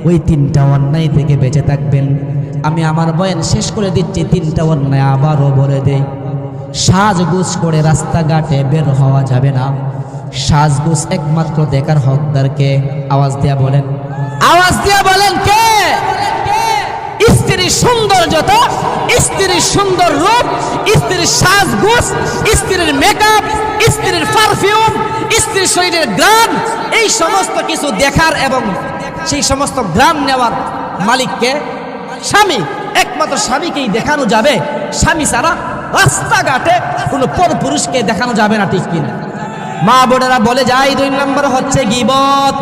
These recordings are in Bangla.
ওই তিনটা অন্যায় থেকে বেঁচে থাকবেন। আমি আমার বয়ান শেষ করে দিচ্ছি, তিনটা অন্যায় আবারও বলে দেই। সাজগোজ করে রাস্তাঘাটে বের হওয়া যাবে না। সাজগোজ একমাত্র দেখার হকদারকে। আওয়াজ দিয়া বলেন, আওয়াজ দিয়া বলেন কে? স্ত্রীর সৌন্দর্যতা, স্ত্রীর সুন্দর রূপ, স্ত্রীর সাজগোজ, স্ত্রীর মেকআপ, স্ত্রীর পারফিউম, স্ত্রীর শরীরের ঘ্রাণ, এই সমস্ত কিছু দেখার এবং সেই সমস্ত ঘ্রাণ নেওয়ার মালিককে? স্বামী। একমাত্র স্বামীকেই দেখানো যাবে। স্বামী ছাড়া রাস্তাঘাটে কোনো পরপুরুষকে দেখানো যাবে না, ঠিক কিনা? মা বোনেরা বলে যায়, 2 নম্বর হচ্ছে গীবত।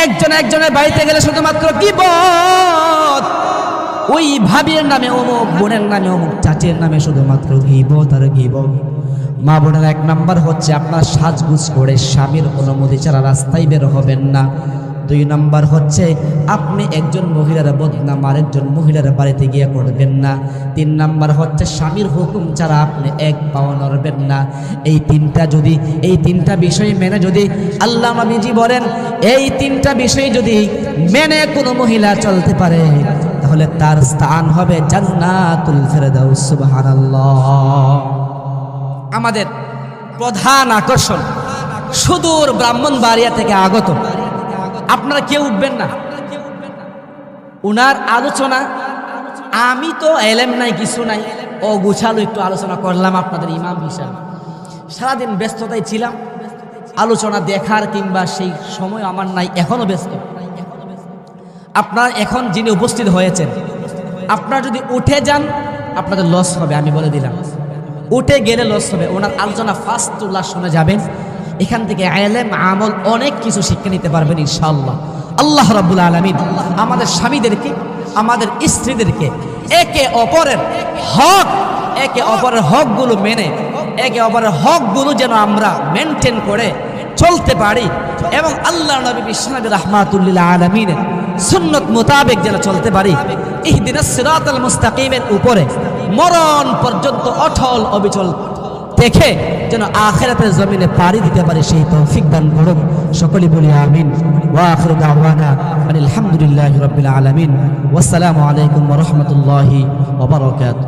একজন একজনের বাড়িতে গেলে শুধুমাত্র গীবত। ওই ভাবির নামে অমুক, বোনের নামে অমুক, চাচির নামে শুধুমাত্র গীবত আর গীবত। মা বোনের 1 নম্বর হচ্ছে আপনার সাজগুজ করে স্বামীর অনুমতি ছাড়া রাস্তায় বের হবেন না। 2 নম্বর হচ্ছে আপনি একজন মহিলার বদনাম আরেকজন মহিলার বাড়িতে গিয়ে করবেন না। 3 নম্বর হচ্ছে স্বামীর হুকুম ছাড়া আপনি এক পাও নড়বেন না। এই তিনটা বিষয় মেনে যদি, আল্লাহ নবীজি বলেন, এই 3টা বিষয় যদি মেনে কোনো মহিলা চলতে পারে তাহলে তার স্থান হবে জান্নাতুল ফেরদাউস। সুবহানাল্লাহ। আমাদের প্রধান আকর্ষণ সুদূর ব্রাহ্মণবাড়িয়া থেকে আগত। আপনারা কেউ উঠবেন না উনার আলোচনা। আমি তো এলেম নাই, কিছু নাই, ও গুছালো একটু আলোচনা করলাম আপনাদের ইমাম হিসাবে। সারাদিন ব্যস্ততায় ছিলাম, আলোচনা দেখার কিংবা সেই সময় আমার নাই, এখনো ব্যস্ত। আপনারা এখন যিনি উপস্থিত হয়েছেন, আপনারা যদি উঠে যান আপনাদের লস হবে, আমি বলে দিলাম। উঠে গেলে লস হবে। ওনার আলোচনা ফার্স্ট তুলা শুনে যাবেন, এখান থেকে ইলম আমল অনেক কিছু শিক্ষা নিতে পারবেন ইনশাআল্লাহ। আল্লাহ রাব্বুল আলামিন আমাদের স্বামীদেরকে, আমাদের স্ত্রীদেরকে একে অপরের হকগুলো মেনে, একে অপরের হকগুলো যেন আমরা মেনটেন করে চলতে পারি এবং আল্লাহ নবী বিশ্বনবী রাহমাতুল লিল আলামিনের সুন্নত মোতাবেক যেন চলতে পারি। ইহদিনাস সিরাতাল মুস্তাকিমের উপরে মরণ পর্যন্ত অটল অবিচল দেখে যেন আখিরাতের জমিনে পাড়ি দিতে পারে, সেই তৌফিক দান করুন। সকলে বলি আমিন। ওয়া আখিরু দাওয়ানা আলহামদুলিল্লাহি রাব্বিল আলামিন। ওয়াসসালামু আলাইকুম ওয়া রাহমাতুল্লাহি ওয়া বারাকাতুহু।